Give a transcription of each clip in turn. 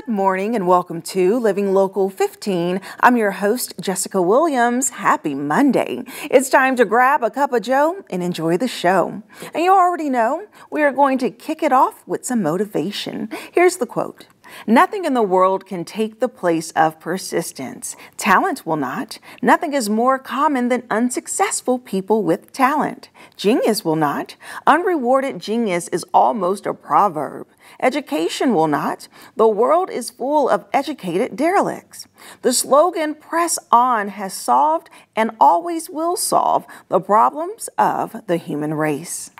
Good morning and welcome to Living Local 15. I'm your host, Jessica Williams. Happy Monday. It's time to grab a cup of joe and enjoy the show. And you already know we are going to kick it off with some motivation. Here's the quote. Nothing in the world can take the place of persistence. Talent will not. Nothing is more common than unsuccessful people with talent. Genius will not. Unrewarded genius is almost a proverb. Education will not. The world is full of educated derelicts. The slogan, "Press on," has solved and always will solve the problems of the human race.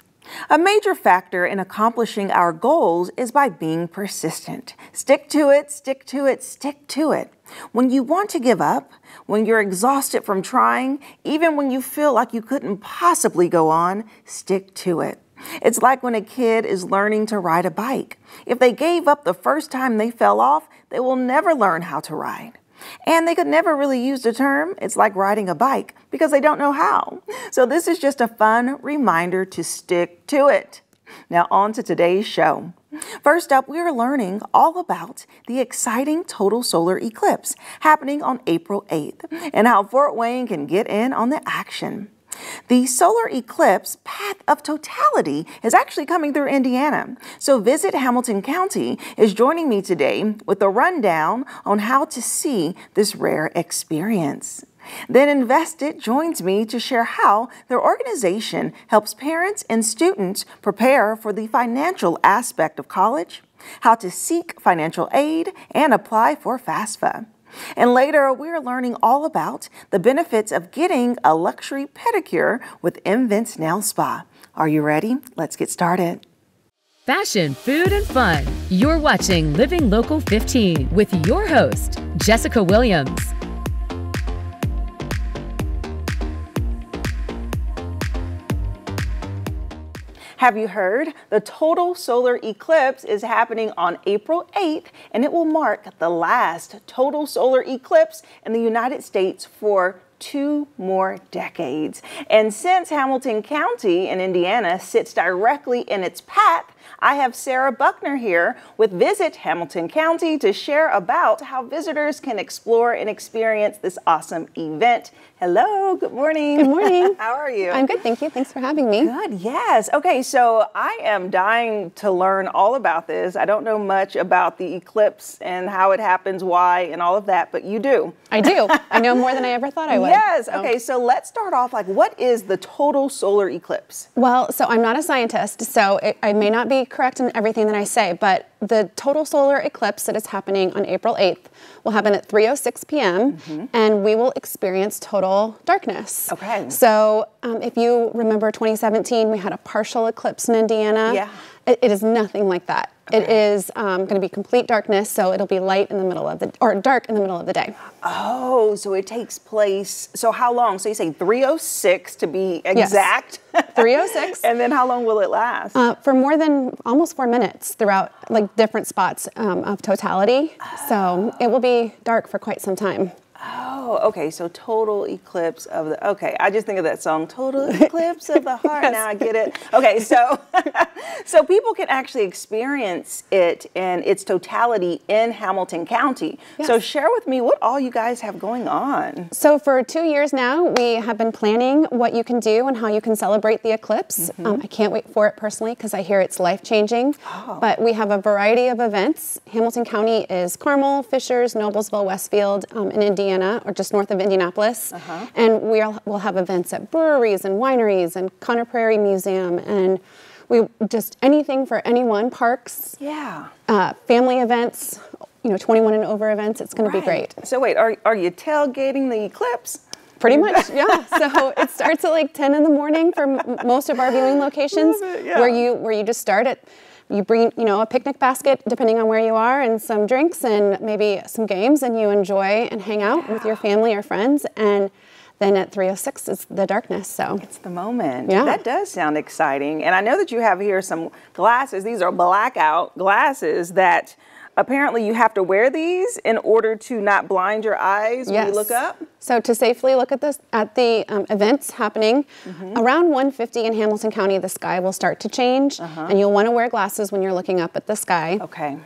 A major factor in accomplishing our goals is by being persistent. Stick to it, stick to it, stick to it. When you want to give up, when you're exhausted from trying, even when you feel like you couldn't possibly go on, stick to it. It's like when a kid is learning to ride a bike. If they gave up the first time they fell off, they will never learn how to ride. And they could never really use the term, it's like riding a bike, because they don't know how. So this is just a fun reminder to stick to it. Now on to today's show. First up, we are learning all about the exciting total solar eclipse happening on April 8th and how Fort Wayne can get in on the action. The solar eclipse path of totality is actually coming through Indiana. So Visit Hamilton County is joining me today with a rundown on how to see this rare experience. Then Invested joins me to share how their organization helps parents and students prepare for the financial aspect of college, how to seek financial aid, and apply for FAFSA. And later, we're learning all about the benefits of getting a luxury pedicure with Invent's Nail Spa. Are you ready? Let's get started. Fashion, food, and fun. You're watching Living Local 15 with your host, Jessica Williams. Have you heard? The total solar eclipse is happening on April 8th, and it will mark the last total solar eclipse in the United States for 2 more decades. And since Hamilton County in Indiana sits directly in its path, I have Sarah Buckner here with Visit Hamilton County to share about how visitors can explore and experience this awesome event. Hello, good morning. Good morning. How are you? I'm good, thank you. Thanks for having me. Good, yes. Okay, so I am dying to learn all about this. I don't know much about the eclipse and how it happens, why, and all of that, but you do. I do. I know more than I ever thought I would. Yes. Okay, so let's start off, what is the total solar eclipse? Well, so I'm not a scientist, so I may not be correct in everything that I say, but the total solar eclipse that is happening on April 8th will happen at 3:06 p.m. And we will experience total darkness. Okay. So if you remember 2017, we had a partial eclipse in Indiana. Yeah. It is nothing like that. Okay. It is going to be complete darkness, so it'll be light in the middle of or dark in the middle of the day. Oh, so it takes place, so how long? So you say 3:06 to be exact? Yes. 3:06. And then how long will it last? For more than almost 4 minutes throughout different spots of totality. So it will be dark for quite some time. Oh, okay. So total eclipse of the, okay. I just think of that song, Total Eclipse of the Heart. Yes. Now I get it. Okay. So, so people can actually experience it in its totality in Hamilton County. Yes. So share with me what all you guys have going on. So for 2 years now, we have been planning what you can do and how you can celebrate the eclipse. I can't wait for it personally because I hear it's life-changing. Oh. But we have a variety of events. Hamilton County is Carmel, Fishers, Noblesville, Westfield, in Indiana, or just north of Indianapolis. And we'll have events at breweries and wineries and Conner Prairie Museum, and we just anything for anyone, parks, Yeah. family events, 21 and over events. It's going to be great. So wait, are you tailgating the eclipse? Pretty much, yeah. So it starts at 10 in the morning for most of our viewing locations, Yeah. where you just start at. You bring, a picnic basket, depending on where you are, and some drinks and maybe some games, and you enjoy and hang out with your family or friends. And then at 3:06 is the darkness. So it's the moment. Yeah. That does sound exciting. And I know that you have here some glasses. These are blackout glasses that apparently you have to wear these in order to not blind your eyes when you look up. So to safely look at the events happening around 1:50 in Hamilton County, the sky will start to change, and you'll want to wear glasses when you're looking up at the sky. Okay.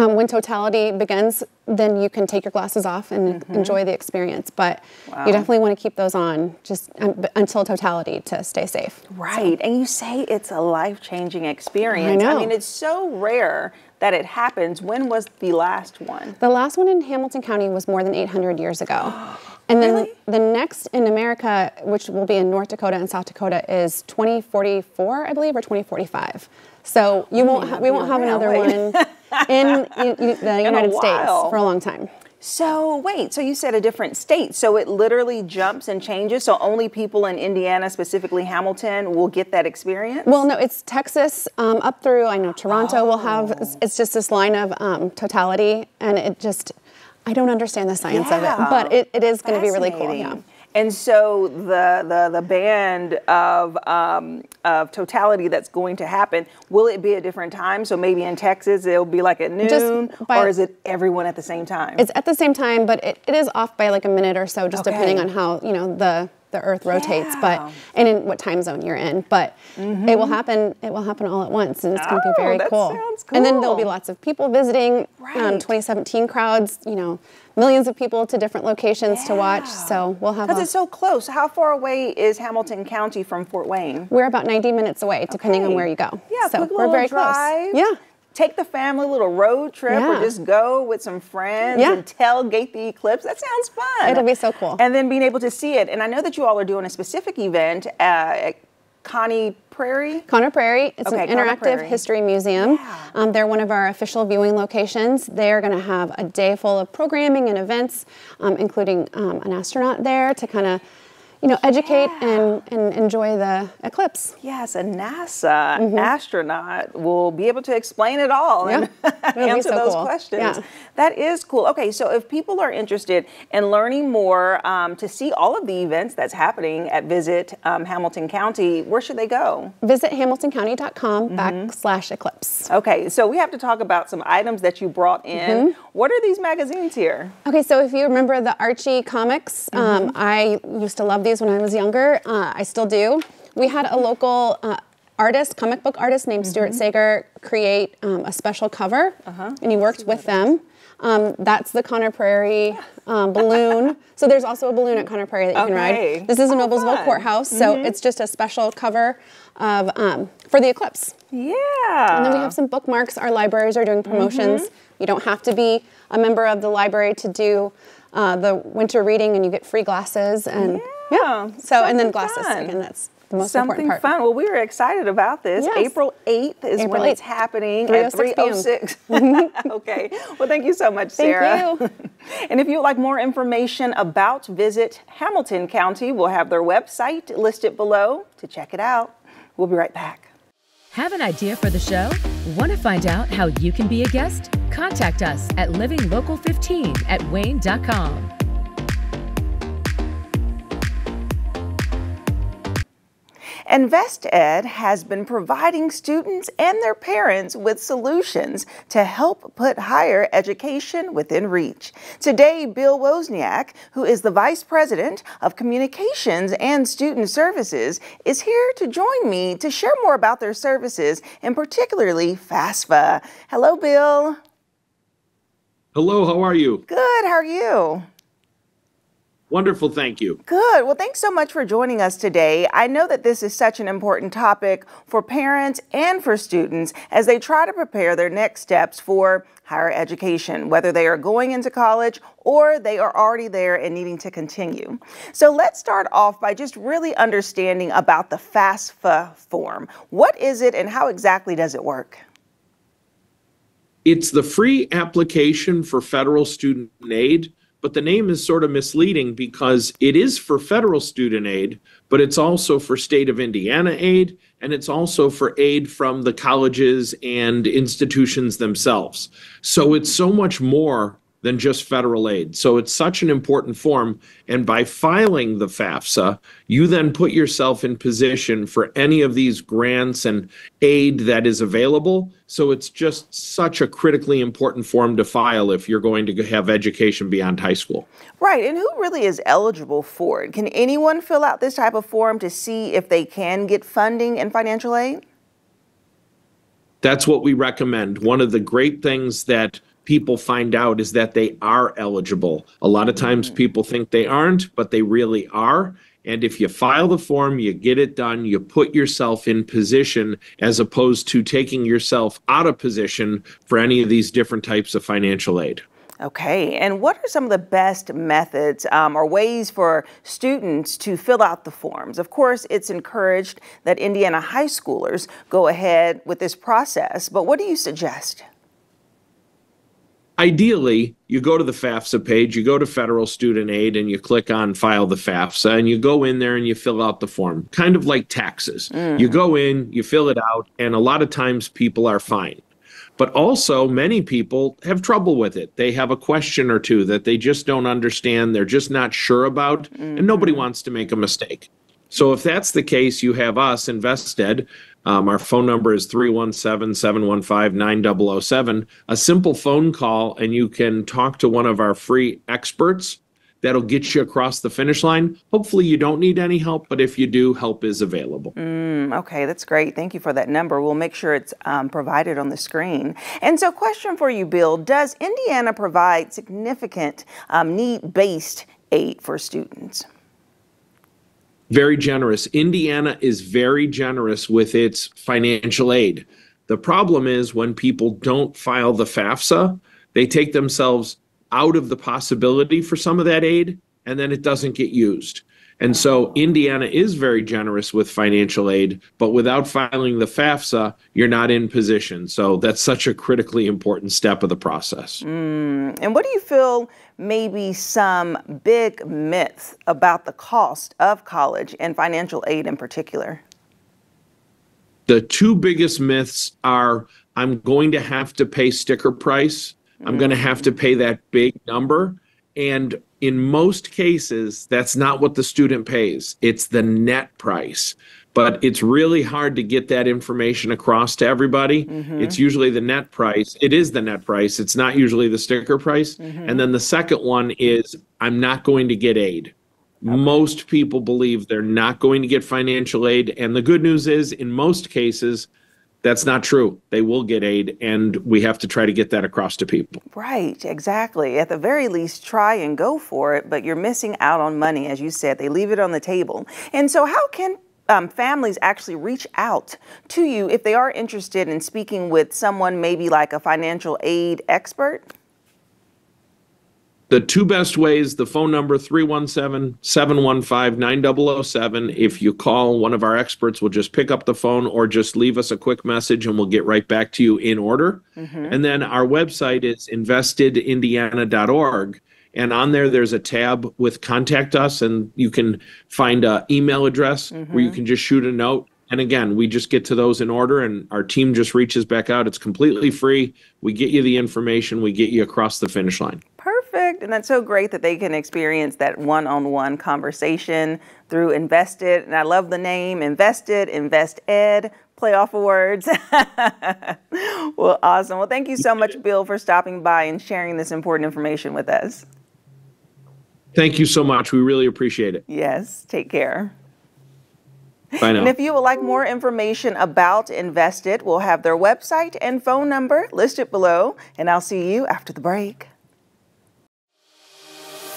When totality begins, then you can take your glasses off and enjoy the experience. But you definitely want to keep those on just until totality to stay safe. Right. So. And you say it's a life-changing experience. I know. I mean, it's so rare that it happens. When was the last one? The last one in Hamilton County was more than 800 years ago. And then the next in America, which will be in North Dakota and South Dakota, is 2044, I believe, or 2045. So we won't have another one in the United States for a long time. So wait, so you said a different state. So it literally jumps and changes. So only people in Indiana, specifically Hamilton, will get that experience? Well, no, it's Texas up through, I know Toronto will have, it's just this line of totality, and it just, I don't understand the science of it, but it is going to be really cool. Yeah. And so the band of totality that's going to happen, will it be at different times? So maybe in Texas it'll be like at noon, or is it everyone at the same time? It's at the same time, but it is off by like a minute or so, just depending on how the Earth rotates, and in what time zone you're in. But it will happen. It will happen all at once, and it's going to be very cool. Sounds cool. And then there'll be lots of people visiting. 2017 crowds. Millions of people to different locations to watch. So we'll have. Because it's so close. How far away is Hamilton County from Fort Wayne? We're about 90 minutes away, depending on where you go. Yeah, so we're very close. Yeah. Take the family, little road trip, or just go with some friends and tailgate the eclipse. That sounds fun. It'll be so cool. And then being able to see it. And I know that you all are doing a specific event at Conner Prairie. Conner Prairie. It's an interactive history museum. They're one of our official viewing locations. They're going to have a day full of programming and events, including an astronaut there to kind of educate and enjoy the eclipse. Yes, a NASA astronaut will be able to explain it all and answer those questions. Yeah. That is cool. Okay, so if people are interested in learning more to see all of the events that's happening at Visit Hamilton County, where should they go? Visit hamiltoncounty.com/eclipse. Okay, so we have to talk about some items that you brought in. What are these magazines here? Okay, so if you remember the Archie comics, I used to love these when I was younger. I still do. We had a local comic book artist named Stuart Sager, create a special cover, and he worked with them. That's the Conner Prairie balloon. So there's also a balloon at Conner Prairie that you can ride. This is a Noblesville courthouse, so it's just a special cover of for the eclipse. Yeah. And then we have some bookmarks. Our libraries are doing promotions. You don't have to be a member of the library to do the winter reading, and you get free glasses and so and then glasses. Again, that's the most important part. Fun. Well, we were excited about this. Yes. April 8th is when it's happening at 3:06. Okay. Well, thank you so much, Sarah. Thank you. And if you would like more information about Visit Hamilton County, we'll have their website listed below to check it out. We'll be right back. Have an idea for the show? Want to find out how you can be a guest? Contact us at livinglocal15@wayne.com. InvestEd has been providing students and their parents with solutions to help put higher education within reach. Today, Bill Wozniak, who is the Vice President of Communications and Student Services, is here to join me to share more about their services, and particularly FAFSA. Hello, Bill. Hello, how are you? Good, how are you? Wonderful, thank you. Good. Well, thanks so much for joining us today. I know that this is such an important topic for parents and for students as they try to prepare their next steps for higher education, whether they are going into college or they are already there and needing to continue. So let's start off by just really understanding about the FAFSA form. What is it and how exactly does it work? It's the free application for federal student aid. But the name is sort of misleading because it is for federal student aid, but it's also for state of Indiana aid, and it's also for aid from the colleges and institutions themselves. So it's so much more than just federal aid. So it's such an important form. And by filing the FAFSA, you then put yourself in position for any of these grants and aid that is available. So it's just such a critically important form to file if you're going to have education beyond high school. Right. And who really is eligible for it? Can anyone fill out this type of form to see if they can get funding and financial aid? That's what we recommend. One of the great things that people find out is that they are eligible. A lot of times people think they aren't, but they really are. And if you file the form, you get it done, you put yourself in position as opposed to taking yourself out of position for any of these different types of financial aid. Okay, and what are some of the best methods or ways for students to fill out the forms? Of course, it's encouraged that Indiana high schoolers go ahead with this process, but what do you suggest? Ideally, you go to the FAFSA page, you go to federal student aid, and you click on file the FAFSA, and you go in there and you fill out the form, kind of like taxes. You go in, you fill it out, and a lot of times people are fine. But also, many people have trouble with it. They have a question or two that they just don't understand, they're just not sure about, and nobody wants to make a mistake. So if that's the case, you have us, InvestEd. Our phone number is 317-715-9007. A simple phone call, and you can talk to one of our free experts that'll get you across the finish line. Hopefully you don't need any help, but if you do, help is available. Okay, that's great. Thank you for that number. We'll make sure it's provided on the screen. And so question for you, Bill, does Indiana provide significant need-based aid for students? Very generous. Indiana is very generous with its financial aid. The problem is when people don't file the FAFSA, they take themselves out of the possibility for some of that aid, and then it doesn't get used. And so Indiana is very generous with financial aid, but without filing the FAFSA, you're not in position. So that's such a critically important step of the process. And what do you feel maybe some big myths about the cost of college and financial aid in particular? The two biggest myths are, I'm going to have to pay sticker price. I'm going to have to pay that big number. And in most cases, that's not what the student pays. It's the net price. But it's really hard to get that information across to everybody. It's usually the net price. It is the net price. It's not usually the sticker price. And then the second one is, I'm not going to get aid. Most people believe they're not going to get financial aid. And the good news is, in most cases, that's not true. They will get aid, and we have to try to get that across to people. Right, exactly. At the very least, try and go for it, but you're missing out on money, as you said. They leave it on the table. And so how can families actually reach out to you if they are interested in speaking with someone maybe like a financial aid expert? The two best ways, the phone number 317-715-9007. If you call, one of our experts will just pick up the phone or just leave us a quick message and we'll get right back to you in order. And then our website is investedindiana.org. And on there, there's a tab with Contact Us, and you can find an email address where you can just shoot a note. And again, we just get to those in order, and our team just reaches back out. It's completely free. We get you the information. We get you across the finish line. Perfect. And that's so great that they can experience that one-on-one conversation through InvestEd. And I love the name, InvestEd, InvestEd, play off of words. Well, awesome. Well, thank you so much, Bill, for stopping by and sharing this important information with us. Thank you so much. We really appreciate it. Yes. Take care. Bye now. And if you would like more information about InvestEd, we'll have their website and phone number listed below. And I'll see you after the break.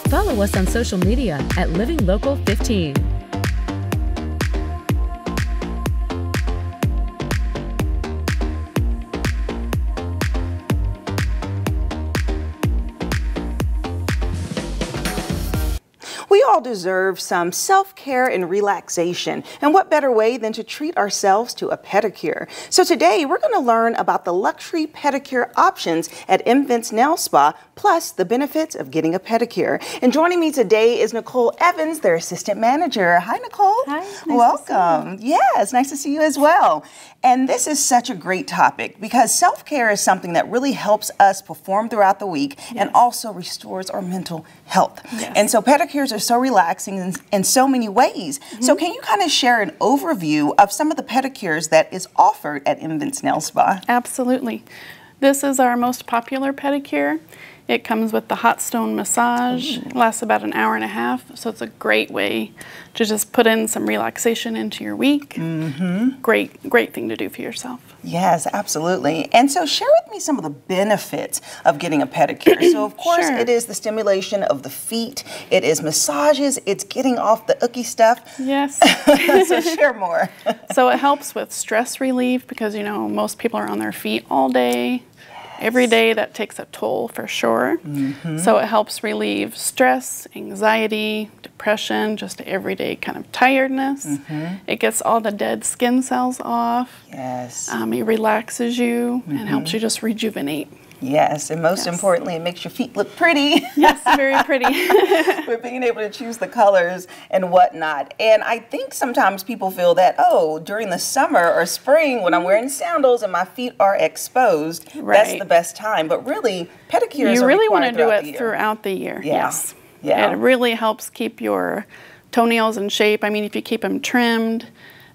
Follow us on social media at Living Local 15. We all deserve some self-care and relaxation, and what better way than to treat ourselves to a pedicure? So today we're going to learn about the luxury pedicure options at Invent's Nail Spa, plus the benefits of getting a pedicure. And joining me today is Nicole Evans, their assistant manager. Hi, Nicole. Hi. Nice Welcome. Yes, nice to see you as well. And this is such a great topic because self-care is something that really helps us perform throughout the week and also restores our mental health. Yes. And so pedicures are so relaxing in so many ways. So can you kind of share an overview of some of the pedicures that is offered at Invent's Nail Spa? Absolutely. This is our most popular pedicure. It comes with the hot stone massage. It lasts about an hour and a half, so it's a great way to just put in some relaxation into your week. Great thing to do for yourself. Yes, absolutely. And so share with me some of the benefits of getting a pedicure. So of course Sure. it is the stimulation of the feet, it is massages, it's getting off the icky stuff. Yes. So share more. So it helps with stress relief because, you know, most people are on their feet all day. Every day that takes a toll for sure. So it helps relieve stress, anxiety, depression, just everyday kind of tiredness. It gets all the dead skin cells off. Yes. It relaxes you and helps you just rejuvenate. Yes, and most importantly, it makes your feet look pretty. Yes, very pretty. With being able to choose the colors and whatnot. And I think sometimes people feel that, oh, during the summer or spring when I'm wearing sandals and my feet are exposed, that's the best time. But really, pedicures you are really want to required do it throughout the year. Yeah. Yes. Yeah. It really helps keep your toenails in shape. I mean, if you keep them trimmed,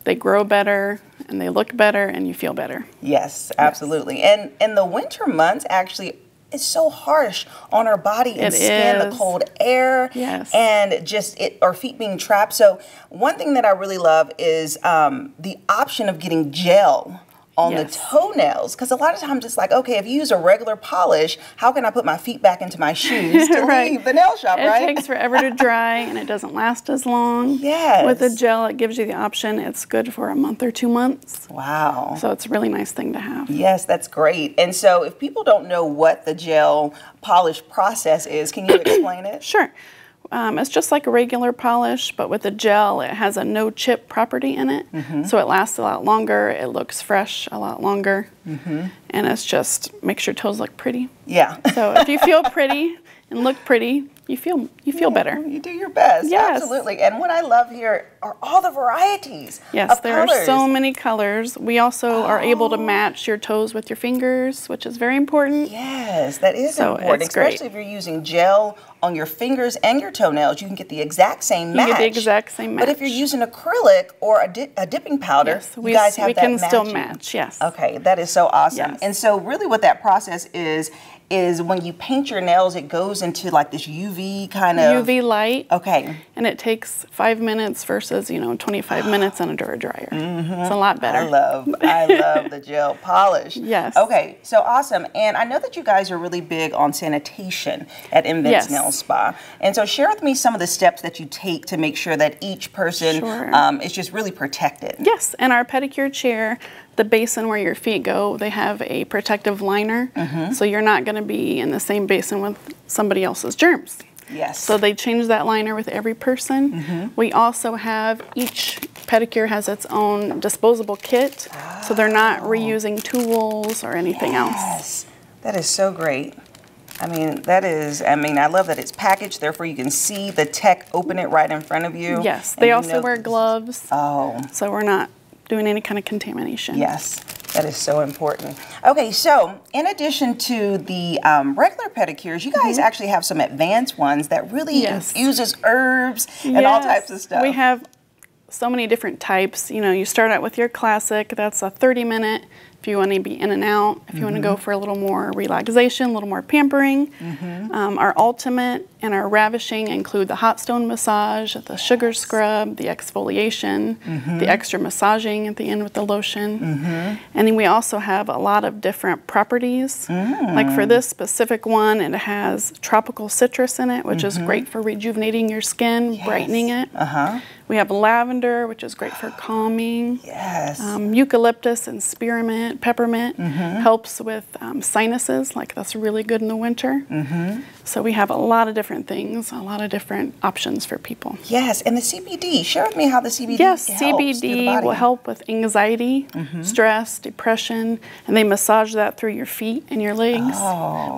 they grow better and they look better and you feel better. Yes, absolutely. And in the winter months, actually, it's so harsh on our body and skin, the cold air, and just our feet being trapped. So one thing that I really love is the option of getting gel on the toenails, because a lot of times it's like, okay, if you use a regular polish, how can I put my feet back into my shoes to leave the nail shop, right? It takes forever to dry and it doesn't last as long. Yes. With the gel, it gives you the option. It's good for a month or 2 months. Wow. So it's a really nice thing to have. Yes, that's great. And so if people don't know what the gel polish process is, can you explain it? Sure. It's just like a regular polish, but with the gel, it has a no-chip property in it. So it lasts a lot longer. It looks fresh a lot longer. And it's just makes your toes look pretty. Yeah. So if you feel pretty and look pretty, you feel better. You do your best. Yes. Absolutely. And what I love here are all the varieties Yes, of there colors. are so many colors. We also are able to match your toes with your fingers, which is very important. Yes, that is important, it's great. especially if you're using gel on your fingers and your toenails. You can get the exact same match. You get the exact same match. But if you're using acrylic or a dipping powder, you guys have we that can still matching. match, yes. Okay, that is so awesome. Yes. And so really what that process is when you paint your nails, it goes into like this UV kind of... UV light. Okay. And it takes 5 minutes versus, 25 minutes under a dryer. It's a lot better. I love the gel polish. Yes. Okay, so awesome. And I know that you guys are really big on sanitation at Invents Nail Spa. And so share with me some of the steps that you take to make sure that each person is just really protected. Yes, and our pedicure chair, the basin where your feet go, they have a protective liner. So you're not going to be in the same basin with somebody else's germs. Yes. So they change that liner with every person. We also have, each pedicure has its own disposable kit, so they're not reusing tools or anything else. Yes, that is so great. I love that it's packaged, therefore you can see the tech open it right in front of you. Yes, they also wear gloves. Oh. So we're not doing any kind of contamination. Yes, that is so important. Okay, so in addition to the regular pedicures, you guys actually have some advanced ones that really infuses herbs and all types of stuff. We have so many different types. You start out with your classic, that's a 30-minute. If you want to be in and out, if you want to go for a little more relaxation, a little more pampering. Our ultimate and our ravishing include the hot stone massage, the sugar scrub, the exfoliation, the extra massaging at the end with the lotion. And then we also have a lot of different properties. Like for this specific one, it has tropical citrus in it, which is great for rejuvenating your skin, brightening it. We have lavender, which is great for calming. Yes. Eucalyptus and spearmint, peppermint helps with sinuses, like that's really good in the winter. So we have a lot of different things, a lot of different options for people. Yes, and the CBD. Share with me how the CBD helps. Yes, CBD will help with anxiety, stress, depression, and they massage that through your feet and your legs,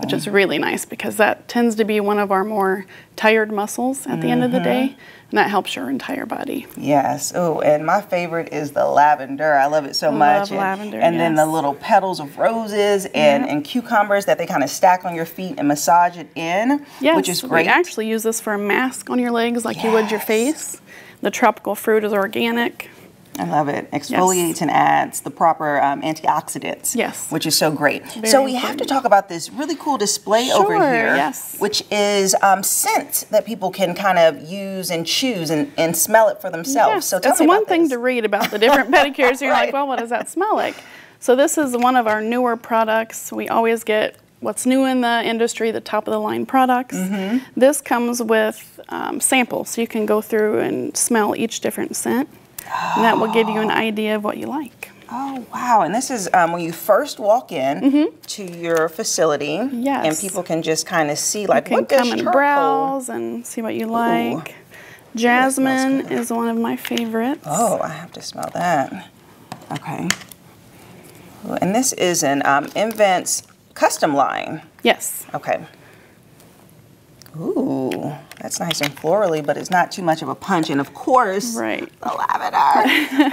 which is really nice because that tends to be one of our more tired muscles at the end of the day. And that helps your entire body. Yes. Oh, and my favorite is the lavender. I love it so much. Love lavender, and then the little petals of roses and cucumbers that they kind of stack on your feet and massage it in, which is great. We actually use this for a mask on your legs like you would your face. The tropical fruit is organic. I love it. Exfoliates and adds the proper antioxidants. Yes. Which is so great. Very so we have important. to talk about this really cool display over Sure, here, yes. which is scents that people can kind of use and choose and smell it for themselves. Yes. So tell It's me one about thing this. to read about the different pedicures. You're Right. like, well, what does that smell like? So this is one of our newer products. We always get what's new in the industry, the top of the line products. This comes with samples, so you can go through and smell each different scent, and that will give you an idea of what you like. Oh, wow. And this is when you first walk in to your facility. Yes. And people can just kind of see, like, You what can does come and charcoal? browse and see what you like. Jasmine good. is one of my favorites. Oh, I have to smell that. Okay. And this is an Invent's custom line. Yes. Okay. Ooh, that's nice and florally, but it's not too much of a punch. And of course, Right. the lavender.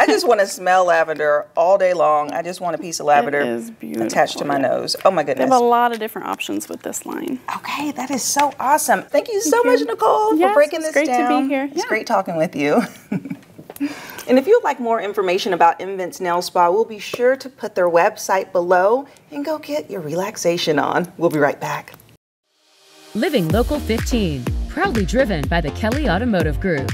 I just want to smell lavender all day long. I just want a piece of lavender is attached to my beautiful. nose. Oh my They goodness. have a lot of different options with this line. Okay, that is so awesome. Thank you so much, Nicole, Yes, for breaking it's this great to be down. here. It's Yeah. great talking with you. And if you'd like more information about Invent's Nail Spa, we'll be sure to put their website below and go get your relaxation on. We'll be right back. Living Local 15, proudly driven by the Kelly Automotive Group.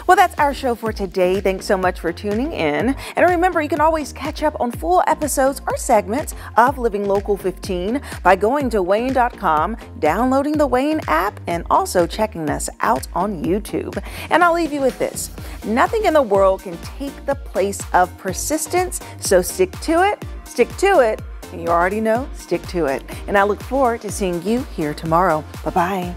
Well, that's our show for today. Thanks so much for tuning in. And remember, you can always catch up on full episodes or segments of Living Local 15 by going to WANE.com, downloading the WANE app, and also checking us out on YouTube. And I'll leave you with this. Nothing in the world can take the place of persistence, so stick to it, and you already know, stick to it. And I look forward to seeing you here tomorrow. Bye-bye.